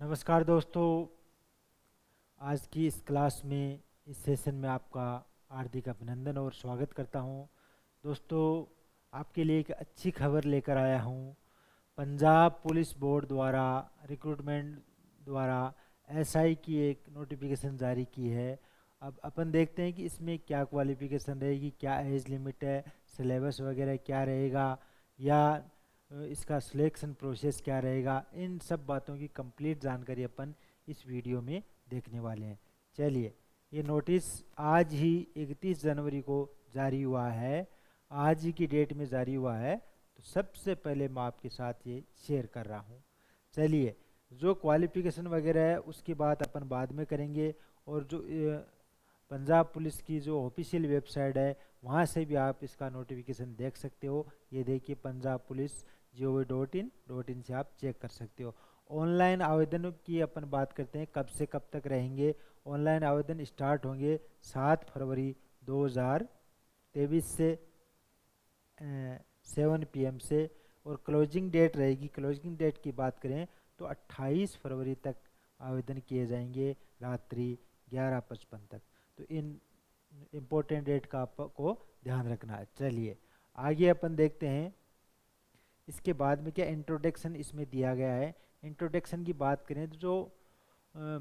नमस्कार दोस्तों। आज की इस क्लास में इस सेशन में आपका हार्दिक अभिनंदन और स्वागत करता हूं। दोस्तों, आपके लिए एक अच्छी खबर लेकर आया हूं। पंजाब पुलिस बोर्ड द्वारा रिक्रूटमेंट द्वारा एसआई की एक नोटिफिकेशन जारी की है। अब अपन देखते हैं कि इसमें क्या क्वालिफिकेशन रहेगी, क्या एज लिमिट है, सिलेबस वगैरह क्या रहेगा, या इसका सिलेक्शन प्रोसेस क्या रहेगा। इन सब बातों की कंप्लीट जानकारी अपन इस वीडियो में देखने वाले हैं। चलिए, ये नोटिस आज ही 31 जनवरी को जारी हुआ है। आज ही की डेट में जारी हुआ है, तो सबसे पहले मैं आपके साथ ये शेयर कर रहा हूँ। चलिए, जो क्वालिफिकेशन वगैरह है उसकी बात अपन बाद में करेंगे। और जो पंजाब पुलिस की जो ऑफिशियल वेबसाइट है वहाँ से भी आप इसका नोटिफिकेशन देख सकते हो। ये देखिए, पंजाब पुलिस gov.in से आप चेक कर सकते हो। ऑनलाइन आवेदन की अपन बात करते हैं, कब से कब तक रहेंगे। ऑनलाइन आवेदन स्टार्ट होंगे 7 फरवरी 2023 से 7 PM से। और क्लोजिंग डेट रहेगी, क्लोजिंग डेट की बात करें तो 28 फरवरी तक आवेदन किए जाएंगे, रात्रि 11:55 तक। तो इन इम्पोर्टेंट डेट का आपको ध्यान रखना है। चलिए आगे अपन देखते हैं। इसके बाद में क्या इंट्रोडक्शन इसमें दिया गया है। इंट्रोडक्शन की बात करें तो जो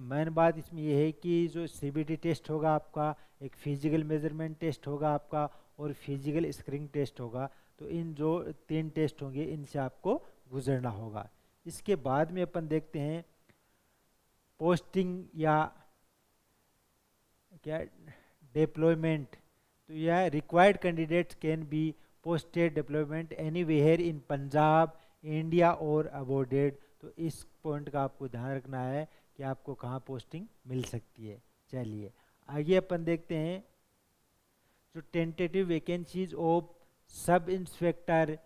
मेन बात इसमें यह है कि जो सीबीटी टेस्ट होगा आपका, एक फिजिकल मेजरमेंट टेस्ट होगा आपका, और फिजिकल स्क्रीनिंग टेस्ट होगा। तो इन जो 3 टेस्ट होंगे इनसे आपको गुजरना होगा। इसके बाद में अपन देखते हैं पोस्टिंग या क्या डिप्लॉयमेंट। तो यह required candidates can be posted deployment anywhere in Punjab, India और अबॉर्डेड। तो इस पॉइंट का आपको ध्यान रखना है कि आपको कहाँ पोस्टिंग मिल सकती है। चलिए आगे अपन देखते हैं जो tentative vacancies of sub inspector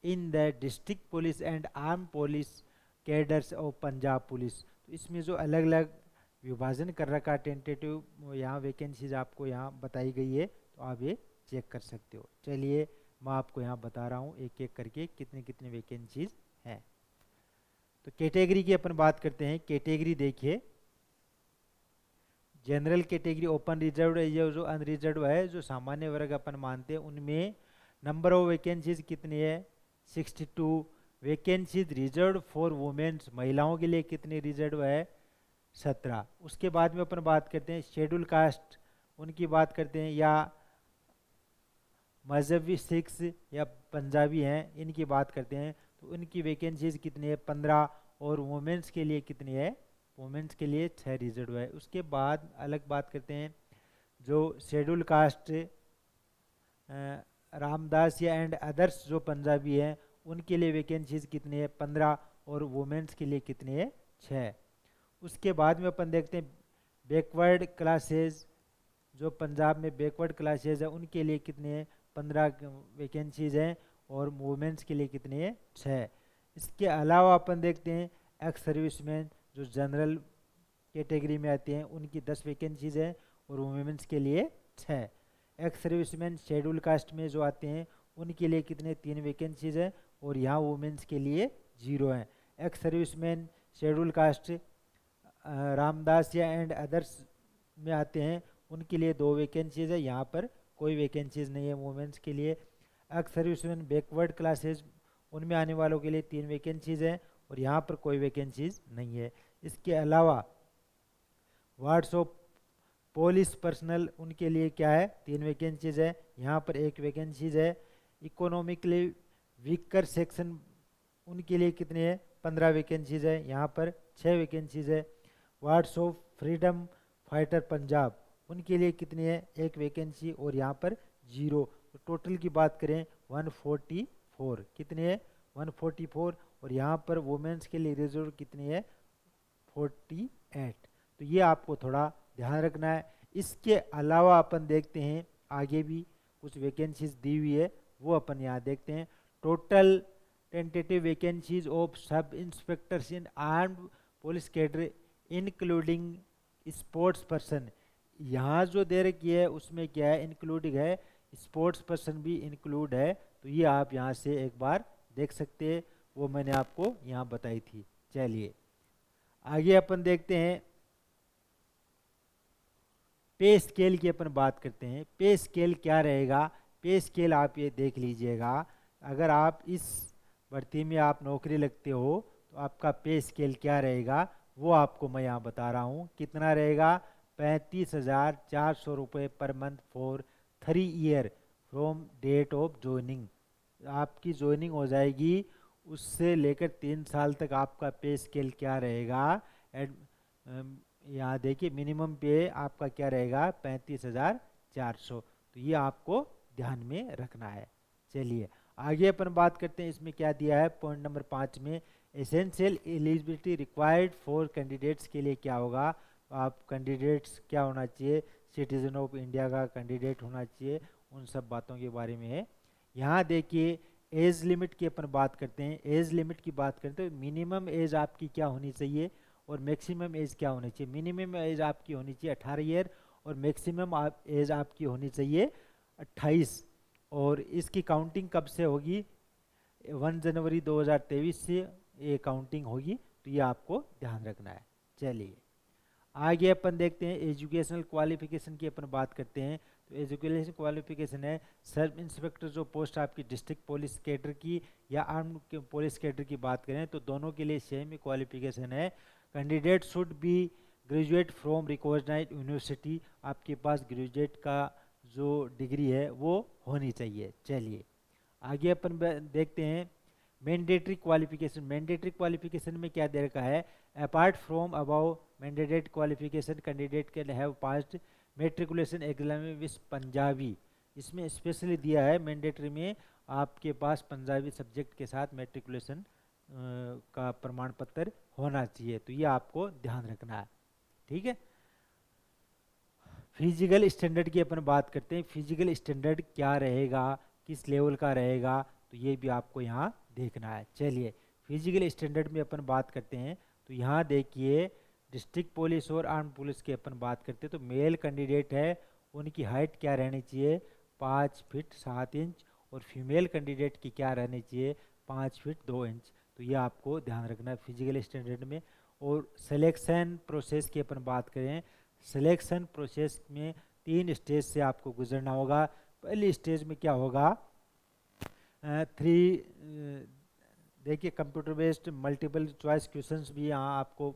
in the district police and arm police cadres of Punjab police. तो इसमें जो अलग अलग विभाजन कर रखा टेंटेटिव यहाँ वैकेंसीज आपको यहाँ बताई गई है, तो आप ये चेक कर सकते हो। चलिए मैं आपको यहाँ बता रहा हूँ एक एक करके कितने कितने वैकेंसीज हैं। तो कैटेगरी की अपन बात करते हैं। कैटेगरी देखिए, जनरल कैटेगरी ओपन रिजर्व है, ये जो अनरिजर्व है, जो सामान्य वर्ग अपन मानते हैं, उनमें नंबर ऑफ वैकेंसीज कितनी है 62। वैकेंसीज रिजर्व फॉर वुमेन्स, महिलाओं के लिए कितनी रिजर्व है 17। उसके बाद में अपन बात करते हैं शेड्यूल कास्ट, उनकी बात करते हैं, या मजहबी सिख्स या पंजाबी हैं, इनकी बात करते हैं। तो उनकी वैकेंसीज कितनी है 15। और वुमेन्स के लिए कितनी है, वुमेन्स के लिए 6 रिजर्व है। उसके बाद अलग बात करते हैं जो शेड्यूल कास्ट रामदास या एंड अदर्स जो पंजाबी हैं, उनके लिए वैकेंसीज कितनी है 15। और वुमेन्स के लिए कितनी है 6। उसके बाद में अपन देखते हैं बैकवर्ड क्लासेज, जो पंजाब में बैकवर्ड क्लासेज है उनके लिए कितने हैं 15 वैकेंसीज हैं। और वुमेन्स के लिए कितने हैं 6। इसके अलावा अपन देखते हैं एक्स सर्विसमैन, जो जनरल कैटेगरी में आते हैं, उनकी 10 वैकेंसीज हैं और वुमेन्स के लिए 6। एक्स सर्विसमैन शेड्यूल कास्ट में जो आते हैं उनके लिए कितने 3 वैकेंसीज हैं, और यहाँ वुमेन्स के लिए 0 हैं। Ex serviceman schedule caste Ramdas या एंड अदर्स में आते हैं, उनके लिए 2 वैकेंसीज है, यहाँ पर कोई वैकेंसीज नहीं है वुमेन्स के लिए। एक्स सर्विसमैन बैकवर्ड क्लासेज, उनमें आने वालों के लिए 3 वैकेंसीज हैं, और यहाँ पर कोई वैकेंसीज नहीं है। इसके अलावा वार्ड्स ऑफ पुलिस पर्सनल, उनके लिए क्या है 3 वैकेंसीज है, यहाँ पर 1 वैकेंसीज है। इकोनॉमिकली वीकर सेक्शन, उनके लिए कितने हैं 15 वैकेंसीज है, यहाँ पर 6 वैकेंसीज है। Wards of freedom fighter Punjab, उनके लिए कितनी है 1 वैकेंसी, और यहाँ पर 0। तो टोटल की बात करें 144, कितने है 144। और यहाँ पर वुमेन्स के लिए रिजर्व कितनी है 48। तो ये आपको थोड़ा ध्यान रखना है। इसके अलावा अपन देखते हैं आगे भी कुछ वैकेंसीज दी हुई है, वो अपन यहाँ देखते हैं। Total tentative vacancies of sub inspectors in armed police cadre including sports person, यहाँ जो दे रखी है उसमें क्या है इंक्लूडिंग है, स्पोर्ट्स पर्सन भी इंक्लूड है। तो ये आप यहाँ से एक बार देख सकते हैं, वो मैंने आपको यहाँ बताई थी। चलिए आगे अपन देखते हैं पे स्केल की अपन बात करते हैं। पे स्केल क्या रहेगा? पे स्केल आप ये देख लीजिएगा, अगर आप इस भर्ती में आप नौकरी लगते हो तो आपका पे स्केल क्या रहेगा वो आपको मैं यहाँ बता रहा हूँ। कितना रहेगा? 35,400 रुपये per month for 3 year from date of joining. आपकी ज्वाइनिंग हो जाएगी, उससे लेकर 3 साल तक आपका पे स्केल क्या रहेगा? एड यहाँ देखिए मिनिमम पे आपका क्या रहेगा? 35,400। तो ये आपको ध्यान में रखना है। चलिए आगे अपन बात करते हैं, इसमें क्या दिया है पॉइंट नंबर 5 में। Essential eligibility required for candidates के लिए क्या होगा? आप कैंडिडेट्स क्या होना चाहिए? सिटीजन ऑफ इंडिया का कैंडिडेट होना चाहिए, उन सब बातों के बारे में है। यहाँ देखिए एज लिमिट की अपन बात करते हैं। एज लिमिट की बात करते हैं, मिनिमम एज आपकी क्या होनी चाहिए और मैक्सिमम एज क्या होनी चाहिए? मिनिमम एज आपकी होनी चाहिए 18 ईयर और मैक्सिमम एज आपकी होनी चाहिए 28। और इसकी काउंटिंग कब से होगी? 1 जनवरी 2023 से ये काउंटिंग होगी, तो ये आपको ध्यान रखना है। चलिए आगे अपन देखते हैं एजुकेशनल क्वालिफिकेशन की अपन बात करते हैं। तो एजुकेशन क्वालिफिकेशन है सब इंस्पेक्टर जो पोस्ट आपकी डिस्ट्रिक्ट पुलिस कैडर की या आर्म पुलिस कैडर की बात करें तो दोनों के लिए सेम ही क्वालिफिकेशन है। Candidate should be graduate from recognised university, आपके पास ग्रेजुएट का जो डिग्री है वो होनी चाहिए। चलिए आगे अपन देखते हैं मैंडेटरी क्वालिफिकेशन। मैंडेटरी क्वालिफिकेशन में क्या दे रखा है? Apart from above mandated qualification candidate can have passed matriculation exam with Punjabi. इसमें स्पेशली दिया है मैंडेटरी में आपके पास पंजाबी सब्जेक्ट के साथ मेट्रिकुलेशन का प्रमाण पत्र होना चाहिए, तो ये आपको ध्यान रखना है। ठीक है। फिजिकल स्टैंडर्ड की अपन बात करते हैं। फिजिकल स्टैंडर्ड क्या रहेगा, किस लेवल का रहेगा, तो ये भी आपको यहाँ देखना है। चलिए फिजिकल स्टैंडर्ड में अपन बात करते हैं, तो यहाँ देखिए डिस्ट्रिक्ट पुलिस और आर्म पुलिस की अपन बात करते हैं। तो मेल कैंडिडेट है उनकी हाइट क्या रहनी चाहिए? 5 फीट 7 इंच। और फीमेल कैंडिडेट की क्या रहनी चाहिए? 5 फीट 2 इंच। तो ये आपको ध्यान रखना है फिजिकल स्टैंडर्ड में। और सिलेक्शन प्रोसेस की अपन बात करें, सिलेक्शन प्रोसेस में 3 स्टेज से आपको गुजरना होगा। पहली स्टेज में क्या होगा? 3 देखिए computer based multiple choice questions भी यहाँ आपको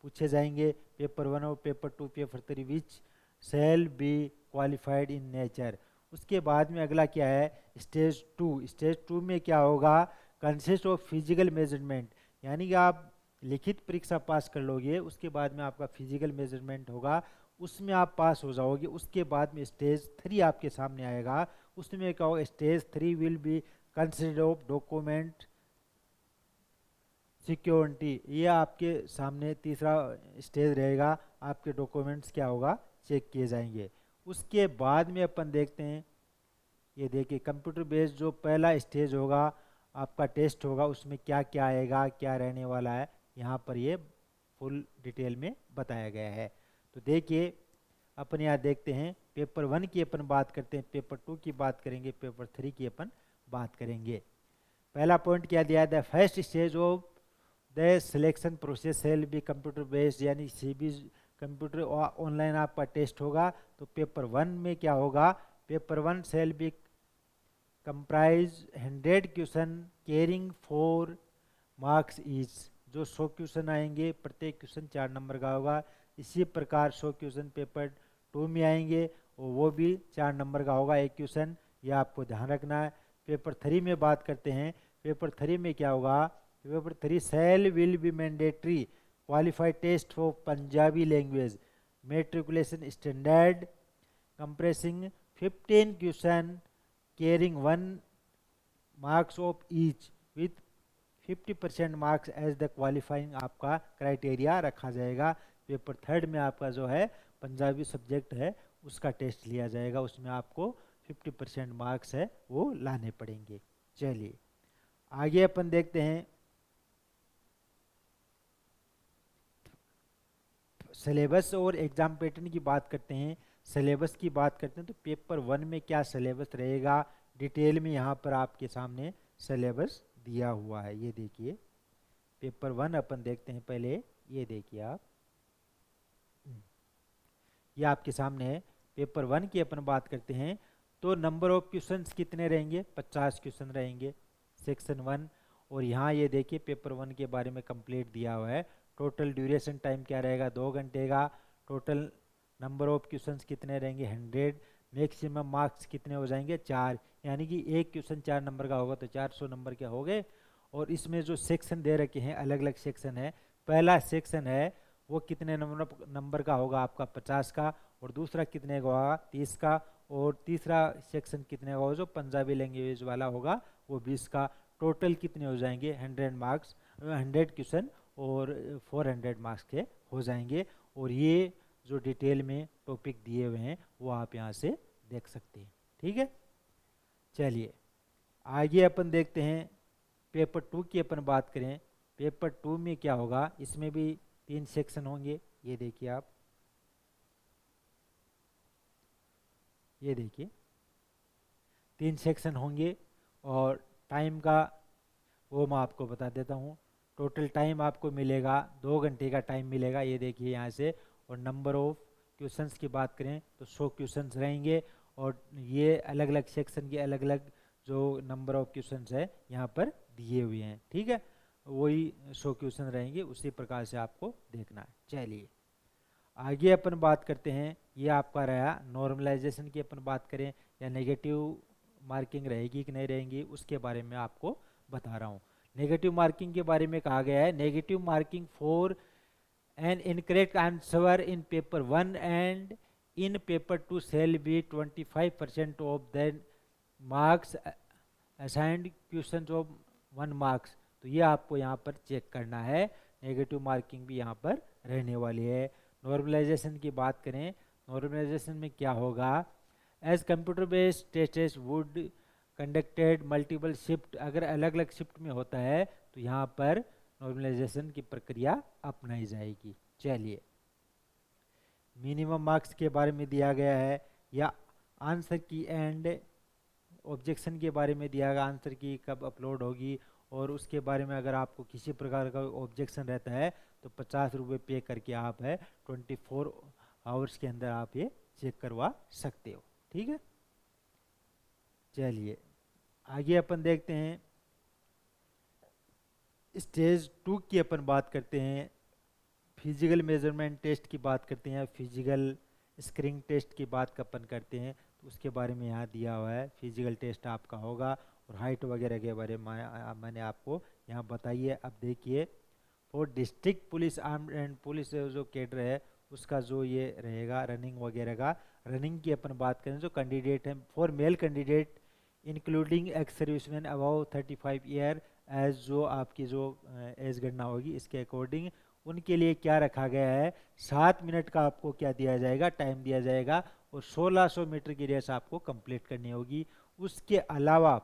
पूछे जाएंगे। पेपर 1 और paper 2 paper 3 which shall be qualified in nature. उसके बाद में अगला क्या है? स्टेज 2। स्टेज 2 में क्या होगा? कंसिस्ट ऑफ फिजिकल मेजरमेंट, यानी कि आप लिखित परीक्षा पास कर लोगे, उसके बाद में आपका फिजिकल मेजरमेंट होगा, उसमें आप पास हो जाओगे। उसके बाद में स्टेज 3 आपके सामने आएगा। उसमें क्या होगा? Stage 3 will be consider of document security. ये आपके सामने तीसरा स्टेज रहेगा, आपके डॉक्यूमेंट्स क्या होगा? चेक किए जाएंगे। उसके बाद में अपन देखते हैं, ये देखिए कंप्यूटर बेस्ड जो पहला स्टेज होगा आपका टेस्ट होगा, उसमें क्या क्या आएगा, क्या रहने वाला है, यहाँ पर ये फुल डिटेल में बताया गया है। तो देखिए अपन यहाँ देखते हैं पेपर 1 की अपन बात करते हैं, पेपर 2 की बात करेंगे, पेपर 3 की अपन बात करेंगे। पहला पॉइंट क्या दिया है? The first stage of the selection process shall be computer based, यानी सीबी कंप्यूटर ऑनलाइन आपका टेस्ट होगा। तो पेपर 1 में क्या होगा? Paper 1 shall be comprise 100 question carrying 4 marks each. जो 100 क्वेश्चन आएंगे, प्रत्येक क्वेश्चन 4 नंबर का होगा। इसी प्रकार 100 क्वेश्चन पेपर 2 में आएंगे और वो भी 4 नंबर का होगा एक क्वेश्चन, ये आपको ध्यान रखना है। पेपर 3 में बात करते हैं, पेपर 3 में क्या होगा? Paper 3 shall will be mandatory qualified test for Punjabi language matriculation standard comprising 15 question carrying 1 marks of each with 50% marks as the qualifying आपका क्राइटेरिया रखा जाएगा। पेपर 3 में आपका जो है पंजाबी सब्जेक्ट है उसका टेस्ट लिया जाएगा, उसमें आपको 50% मार्क्स है वो लाने पड़ेंगे। चलिए आगे अपन देखते हैं सिलेबस और एग्जाम पैटर्न की बात करते हैं। सिलेबस की बात करते हैं तो पेपर 1 में क्या सिलेबस रहेगा, डिटेल में यहाँ पर आपके सामने सिलेबस दिया हुआ है। ये देखिए पेपर 1 अपन देखते हैं पहले, ये देखिए आप, ये आपके सामने है। पेपर 1 की अपन बात करते हैं तो नंबर ऑफ क्वेश्चंस कितने रहेंगे, 50 क्वेश्चन रहेंगे सेक्शन 1। और यहाँ ये देखिए पेपर 1 के बारे में कंप्लीट दिया हुआ है। टोटल ड्यूरेशन टाइम क्या रहेगा, 2 घंटे का। टोटल नंबर ऑफ क्वेश्चंस कितने रहेंगे, 100। मैक्सिमम मार्क्स कितने हो जाएंगे, 4। यानी कि एक क्वेश्चन 4 नंबर का होगा तो 400 नंबर के हो गए। और इसमें जो सेक्शन दे रखे हैं, अलग अलग सेक्शन है। पहला सेक्शन है वो कितने नंबर का होगा आपका, 50 का। और दूसरा कितने का होगा, 30 का। और तीसरा सेक्शन कितने का होगा, जो पंजाबी लैंग्वेज वाला होगा, वो 20 का। टोटल कितने हो जाएंगे, 100 मार्क्स, 100 क्वेश्चन और 400 मार्क्स के हो जाएंगे। और ये जो डिटेल में टॉपिक दिए हुए हैं वो आप यहाँ से देख सकते हैं। ठीक है, चलिए आगे अपन देखते हैं। पेपर 2 की अपन बात करें, पेपर 2 में क्या होगा, इसमें भी 3 सेक्शन होंगे। ये देखिए आप, ये देखिए 3 सेक्शन होंगे। और टाइम का वो मैं आपको बता देता हूँ। टोटल टाइम आपको मिलेगा 2 घंटे का टाइम मिलेगा, ये देखिए यहाँ से। और नंबर ऑफ क्वेश्चंस की बात करें तो 100 क्वेश्चंस रहेंगे। और ये अलग अलग सेक्शन के अलग अलग जो नंबर ऑफ क्वेश्चंस है यहाँ पर दिए हुए हैं। ठीक है, वही 100 क्वेश्चन रहेंगे, उसी प्रकार से आपको देखना है। चलिए आगे अपन बात करते हैं। ये आपका रहा नॉर्मलाइजेशन की अपन बात करें, या नेगेटिव मार्किंग रहेगी कि नहीं रहेंगी, उसके बारे में आपको बता रहा हूँ। नेगेटिव मार्किंग के बारे में कहा गया है, negative marking for an incorrect answer in paper 1 and in paper 2 shall be 25% of the marks assigned question of 1 marks. तो ये आपको यहाँ पर चेक करना है, नेगेटिव मार्किंग भी यहाँ पर रहने वाली है। नॉर्मलाइजेशन की बात करें, नॉर्मलाइजेशन में क्या होगा, as computer based test would conducted multiple shift, अगर अलग अलग शिफ्ट में होता है तो यहाँ पर नॉर्मलाइजेशन की प्रक्रिया अपनाई जाएगी। चलिए मिनिमम मार्क्स के बारे में दिया गया है, या आंसर की एंड ऑब्जेक्शन के बारे में दिया गया, आंसर की कब अपलोड होगी। और उसके बारे में अगर आपको किसी प्रकार का ऑब्जेक्शन रहता है तो 50 रुपये पे करके आप है 24 आवर्स के अंदर आप ये चेक करवा सकते हो। ठीक है, चलिए आगे अपन देखते हैं। स्टेज 2 की अपन बात करते हैं, फिजिकल मेजरमेंट टेस्ट की बात करते हैं, फिजिकल स्क्रीनिंग टेस्ट की बात अपन करते हैं। तो उसके बारे में यहाँ दिया हुआ है, फिजिकल टेस्ट आपका होगा। और हाइट वगैरह के बारे में मैंने आपको यहाँ बताई है। अब देखिए for district police armed and police जो कैडर है उसका जो ये रहेगा रनिंग वगैरह का, रनिंग की अपन बात करें जो कैंडिडेट हैं, for male candidate including ex serviceman above 35 year, age जो आपकी जो एज गणना होगी इसके अकॉर्डिंग उनके लिए क्या रखा गया है, 7 मिनट का आपको क्या दिया जाएगा, टाइम दिया जाएगा। और 1600 मीटर की रेस आपको कंप्लीट करनी होगी। उसके अलावा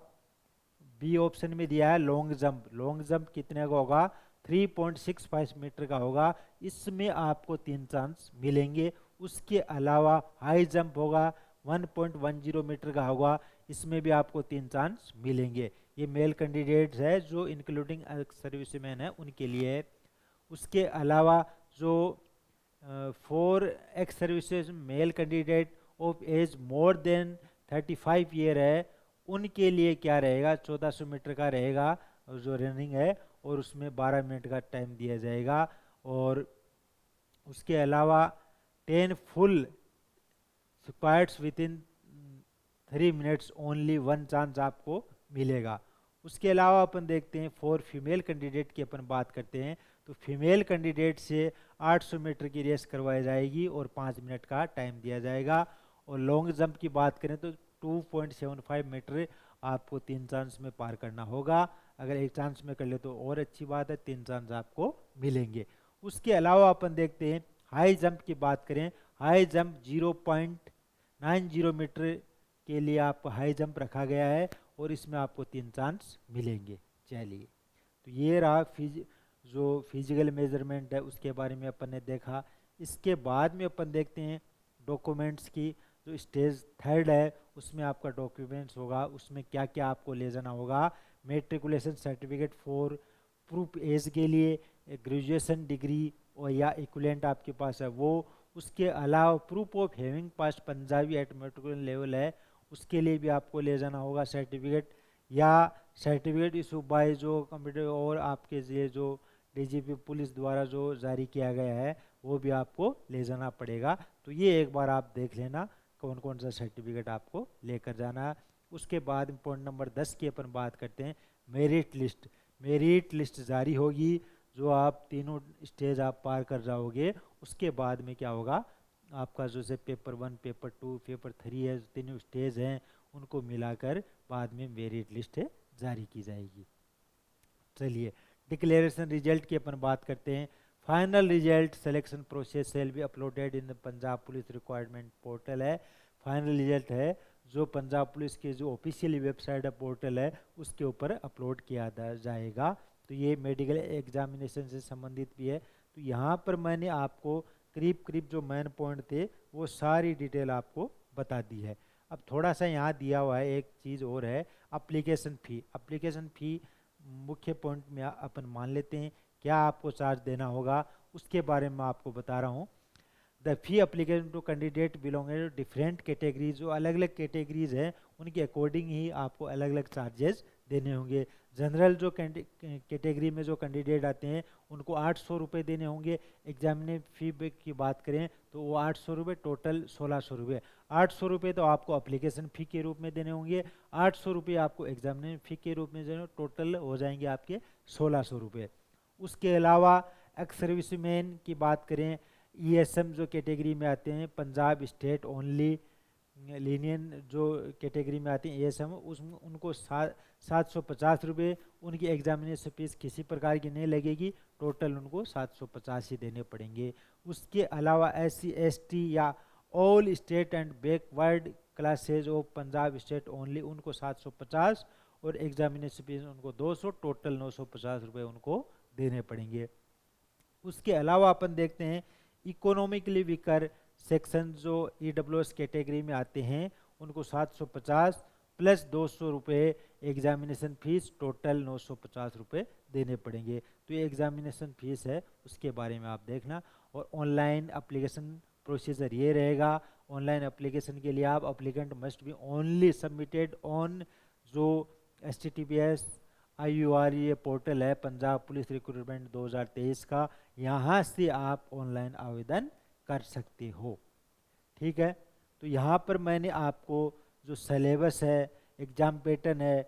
बी ऑप्शन में दिया है लॉन्ग जंप, लॉन्ग जंप कितने का होगा, 3.65 मीटर का होगा, इसमें आपको 3 चांस मिलेंगे। उसके अलावा हाई जंप होगा, 1.10 मीटर का होगा, इसमें भी आपको 3 चांस मिलेंगे। ये मेल कैंडिडेट्स है जो इंक्लूडिंग सर्विसमैन है उनके लिए है। उसके अलावा जो 4 ex services male candidate of age more than 35 year है, उनके लिए क्या रहेगा, 1400 मीटर का रहेगा जो रनिंग है, और उसमें 12 मिनट का टाइम दिया जाएगा। और उसके अलावा 10 full squats with in 3 minutes only 1 chance आपको मिलेगा। उसके अलावा अपन देखते हैं फॉर फीमेल कैंडिडेट की अपन बात करते हैं, तो फीमेल कैंडिडेट से 800 मीटर की रेस करवाई जाएगी और 5 मिनट का टाइम दिया जाएगा। और लॉन्ग जंप की बात करें तो 2.75 मीटर आपको 3 चांस में पार करना होगा। अगर एक चांस में कर ले तो और अच्छी बात है, 3 चांस आपको मिलेंगे। उसके अलावा अपन देखते हैं हाई जंप की बात करें, हाई जंप 0.90 मीटर के लिए आपको हाई जंप रखा गया है और इसमें आपको 3 चांस मिलेंगे। चलिए तो ये रहा जो फिजिकल मेजरमेंट है उसके बारे में अपन ने देखा। इसके बाद में अपन देखते हैं डॉक्यूमेंट्स की, जो स्टेज 3 है उसमें आपका डॉक्यूमेंट्स होगा, उसमें क्या क्या आपको ले जाना होगा, matriculation certificate for proof age के लिए, ग्रेजुएशन डिग्री और या इक्विवेलेंट आपके पास है वो, उसके अलावा proof of having pass Punjabi at matriculation level है, उसके लिए भी आपको ले जाना होगा सर्टिफिकेट, या सर्टिफिकेट इशू बाय जो कंप्यूटर और आपके ये जो डीजीपी पुलिस द्वारा जो जारी किया गया है वो भी आपको ले जाना पड़ेगा। तो ये एक बार आप देख लेना कौन कौन सा सर्टिफिकेट आपको लेकर जाना है। उसके बाद पॉइंट नंबर 10 की अपन बात करते हैं, मेरिट लिस्ट। मेरिट लिस्ट जारी होगी, जो आप तीनों स्टेज आप पार कर जाओगे उसके बाद में क्या होगा, आपका जो से पेपर 1, पेपर 2, पेपर 3 है, तीनों स्टेज हैं, उनको मिलाकर बाद में मेरिट लिस्ट जारी की जाएगी। चलिए डिक्लेरेशन रिजल्ट की अपन बात करते हैं। Final result selection process shall be uploaded in Punjab police requirement portal है। फाइनल रिजल्ट है जो पंजाब पुलिस की जो ऑफिशियल वेबसाइट है, पोर्टल है, उसके ऊपर अपलोड किया जाएगा। तो ये मेडिकल एग्जामिनेशन से संबंधित भी है। तो यहाँ पर मैंने आपको करीब करीब जो मेन पॉइंट थे वो सारी डिटेल आपको बता दी है। अब थोड़ा सा यहाँ दिया हुआ है एक चीज़ और है, अप्लीकेशन फ़ी। अप्लीकेशन फ़ी मुख्य पॉइंट में अपन मान लेते हैं, क्या आपको चार्ज देना होगा उसके बारे में आपको बता रहा हूँ। The fee application to candidate belonging to different categories, जो अलग अलग कैटेगरीज हैं उनके अकॉर्डिंग ही आपको अलग अलग चार्जेस देने होंगे। जनरल जो कैटेगरी में जो कैंडिडेट आते हैं उनको 800 रुपये देने होंगे। एग्जामिने फी की बात करें तो वो 800 रुपये, टोटल 1600 रुपये। 800 रुपये तो आपको अप्लीकेशन फ़ी के रूप में देने होंगे, 800 रुपये आपको एग्जामिनेशन फ़ी के रूप में देने, टोटल हो जाएंगे आपके 1600 रुपये। उसके अलावा एक्स सर्विसमैन की बात करें, ईएसएम जो कैटेगरी में आते हैं, पंजाब स्टेट ओनली लीनियन जो कैटेगरी में आते हैं ईएसएम, उस उनको 750 रुपये, उनकी एग्जामिनेशन फीस किसी प्रकार की नहीं लगेगी, टोटल उनको 750 ही देने पड़ेंगे। उसके अलावा एससी एसटी या all state and backward classes of Punjab state only, उनको 750 और एग्जामिनेशन फीस उनको 200, टोटल 950 रुपये उनको देने पड़ेंगे। उसके अलावा अपन देखते हैं इकोनॉमिकली वीकर सेक्शन जो ईडब्ल्यूएस कैटेगरी में आते हैं उनको 750 प्लस 200 रुपये एग्जामिनेशन फीस, टोटल 950 रुपये देने पड़ेंगे। तो ये एग्जामिनेशन फीस है, उसके बारे में आप देखना। और ऑनलाइन एप्लीकेशन प्रोसीजर ये रहेगा। ऑनलाइन एप्लीकेशन के लिए आप applicant must be only submitted on जो HTTPS IUR ये पोर्टल है पंजाब पुलिस रिक्रूटमेंट 2023 का, यहाँ से आप ऑनलाइन आवेदन कर सकते हो। ठीक है, तो यहाँ पर मैंने आपको जो सिलेबस है, एग्जाम पैटर्न है,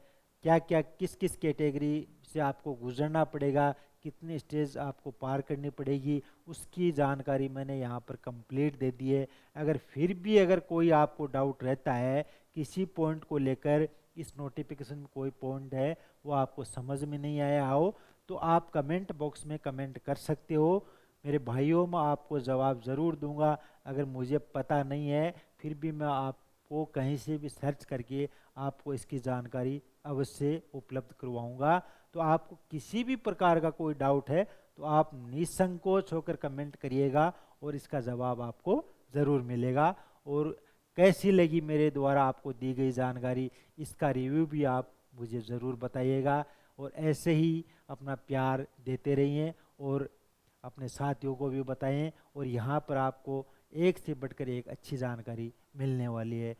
क्या क्या किस किस कैटेगरी से आपको गुजरना पड़ेगा, कितने स्टेज आपको पार करनी पड़ेगी, उसकी जानकारी मैंने यहाँ पर कंप्लीट दे दी है। अगर फिर भी अगर कोई आपको डाउट रहता है किसी पॉइंट को लेकर, इस नोटिफिकेशन में कोई पॉइंट है वो आपको समझ में नहीं आया हो, तो आप कमेंट बॉक्स में कमेंट कर सकते हो। मेरे भाइयों, मैं आपको जवाब ज़रूर दूंगा। अगर मुझे पता नहीं है फिर भी मैं आपको कहीं से भी सर्च करके आपको इसकी जानकारी अवश्य उपलब्ध करवाऊंगा। तो आपको किसी भी प्रकार का कोई डाउट है तो आप निसंकोच होकर कमेंट करिएगा और इसका जवाब आपको ज़रूर मिलेगा। और कैसी लगी मेरे द्वारा आपको दी गई जानकारी, इसका रिव्यू भी आप मुझे ज़रूर बताइएगा। और ऐसे ही अपना प्यार देते रहिए और अपने साथियों को भी बताएं। और यहाँ पर आपको एक से बढ़कर एक अच्छी जानकारी मिलने वाली है।